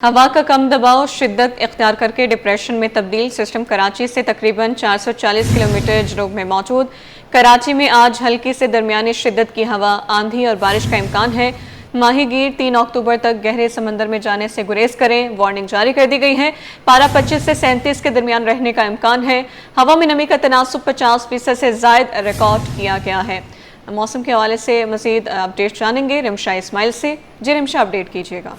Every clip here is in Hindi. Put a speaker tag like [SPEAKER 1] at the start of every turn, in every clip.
[SPEAKER 1] हवा का कम दबाव शिद्दत इख्तियार करके डिप्रेशन में तब्दील। सिस्टम कराची से तकरीबन 440 किलोमीटर जनूब में मौजूद। कराची में आज हल्की से दरमियानी शिद्दत की हवा, आंधी और बारिश का इम्कान है। माहीगीर 3 अक्टूबर तक गहरे समंदर में जाने से गुरेज करें। वार्निंग जारी कर दी गई है। पारा 25 से 37 के दरमियान रहने का इम्कान है। हवा में नमी का तनासुब 50% से जायद रिकॉर्ड किया गया है। मौसम के हवाले से मजीद अपडेट जानेंगे रिमशा इस्माइल से। जी रिमशा, अपडेट कीजिएगा।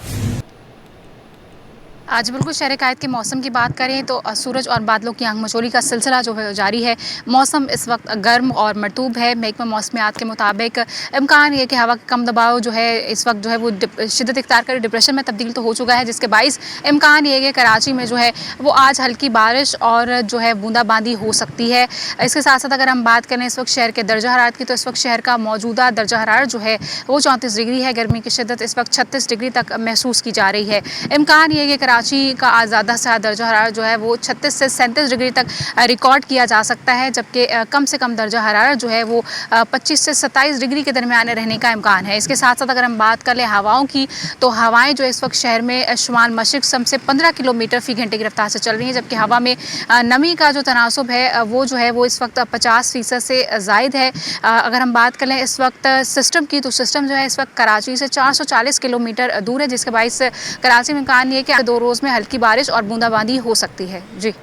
[SPEAKER 2] आज बिल्कुल शहर कायद के मौसम की बात करें तो सूरज और बादलों की आंख मचोली का सिलसिला जो है जारी है। मौसम इस वक्त गर्म और मरतूब है। महकमा मौसमियात के मुताबिक इम्कान ये कि हवा का कम दबाव जो है इस वक्त जो है वो शिद्दत इख्तियार कर डिप्रेशन में तब्दील तो हो चुका है, जिसके बाइस इम्कान ये कि कराची में जो है वो आज हल्की बारिश और जो है बूंदाबांदी हो सकती है। इसके साथ साथ अगर हम बात करें इस वक्त शहर के दर्जा हरारत की, तो इस वक्त शहर का मौजूदा दर्जा हरारत जो है वो 34 डिग्री है। गर्मी की शिद्दत इस वक्त 36 डिग्री तक महसूस की जा रही है। इम्कान ये कि कराची का आज ज़्यादा से ज़्यादा दर्जा हरारत जो है वो 36 से 37 डिग्री तक रिकॉर्ड किया जा सकता है, जबकि कम से कम दर्जा हरारत जो है वो 25 से 27 डिग्री के दरमियान रहने का इम्कान है। इसके साथ साथ अगर हम बात कर लें हवाओं की, तो हवाएं जो इस वक्त शहर में शुमाल मशरिक से 15 किलोमीटर फी घंटे की रफ्तार से चल रही हैं, जबकि हवा में नमी का जो तनासुब है वो जो है वो इस वक्त 50% से ज़ायद है। अगर हम बात कर लें इस वक्त सिस्टम की, तो सिस्टम जो है इस वक्त कराची से 440 किलोमीटर दूर है, जिसके बाइस कराची में इम्कान ये कि 2 रोज़ में हल्की बारिश और बूंदाबांदी हो सकती है। जी,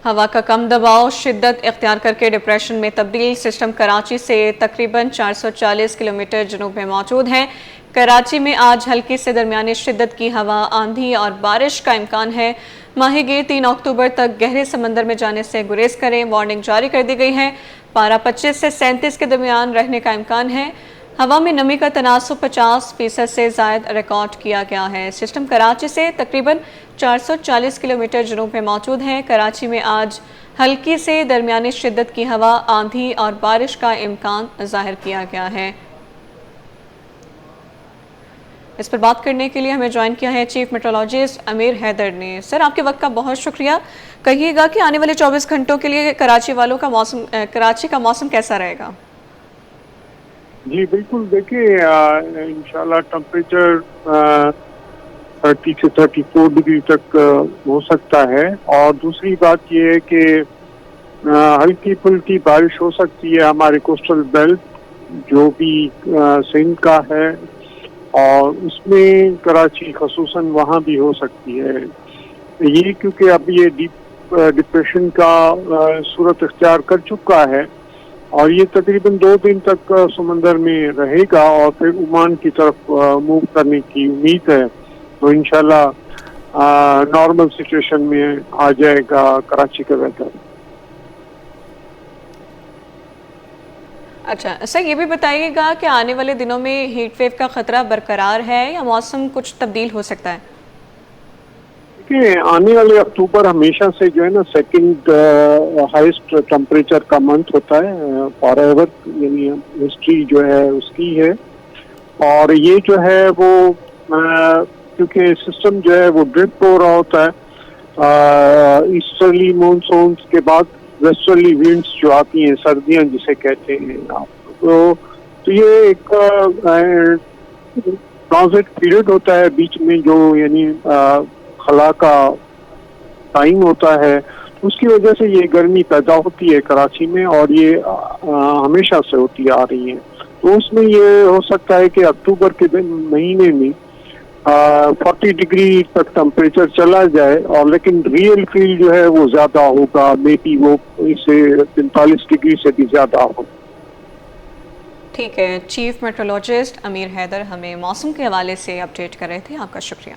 [SPEAKER 1] हवा का कम दबाव शिद्दत इख्तियार करके डिप्रेशन में तब्दील। सिस्टम कराची से तकरीबन 440 किलोमीटर जनूब में मौजूद है। कराची में आज हल्की से दरमियानी शिद्दत की हवा, आंधी और बारिश का इम्कान है। माहीगीर 3 अक्टूबर तक गहरे समंदर में जाने से गुरेज करें। वार्निंग जारी कर दी गई है। पारा 25 से 37 के दरमियान रहने का इम्कान है। हवा में नमी का तनासुब 50% से ज़ायद रिकॉर्ड किया गया है। सिस्टम कराची से तकरीबन 440 किलोमीटर जनूब में मौजूद है। कराची में आज हल्की से दरमियानी शिद्दत की हवा, आंधी और बारिश का इम्कान जाहिर किया गया है। इस पर बात करने के लिए हमें ज्वाइन किया है चीफ मेट्रोलॉजिस्ट अमीर हैदर ने। सर, आपके वक्त का बहुत शुक्रिया। कहिएगा कि आने वाले 24 घंटों के लिए कराची वालों का मौसम, कराची का मौसम कैसा रहेगा?
[SPEAKER 3] जी बिल्कुल, देखिए इंशाल्लाह टेम्परेचर 30 से 34 डिग्री तक हो सकता है। और दूसरी बात ये है कि हल्की फुल्की बारिश हो सकती है हमारे कोस्टल बेल्ट जो भी सिंध का है, और उसमें कराची खसूसन वहाँ भी हो सकती है। ये क्योंकि अब ये डिप्रेशन का सूरत इख्तियार कर चुका है और ये तकरीबन 2 दिन तक समंदर में रहेगा और फिर ओमान की तरफ मूव करने की उम्मीद है। तो इंशाल्लाह नॉर्मल सिचुएशन में आ जाएगा कराची का वेदर।
[SPEAKER 1] अच्छा सर, ये भी बताइएगा कि आने वाले दिनों में हीट वेव का खतरा बरकरार है या मौसम कुछ तब्दील हो सकता है?
[SPEAKER 3] देखिए, आने वाले अक्टूबर हमेशा से जो है ना सेकंड हाईएस्ट टेम्परेचर का मंथ होता है फॉर एवर, यानी हिस्ट्री जो है उसकी है। और ये जो है वो क्योंकि सिस्टम जो है वो ड्रिफ्ट हो रहा होता है ईस्टर्ली मानसून के बाद वेस्टर्ली विंड्स जो आती हैं, सर्दियां जिसे कहते हैं आप, तो ये एक ट्रांजिट पीरियड होता है बीच में, जो यानी खला का टाइम होता है। उसकी वजह से ये गर्मी पैदा होती है कराची में और ये हमेशा से होती आ रही है। तो उसमें ये हो सकता है कि अक्टूबर के महीने में 40 डिग्री तक टेम्परेचर चला जाए, और लेकिन रियल फील जो है वो ज़्यादा होगा, मे बी वो इसे 45 डिग्री से भी ज़्यादा हो।
[SPEAKER 1] ठीक है, चीफ मेट्रोलॉजिस्ट अमीर हैदर हमें मौसम के हवाले से अपडेट कर रहे थे। आपका शुक्रिया।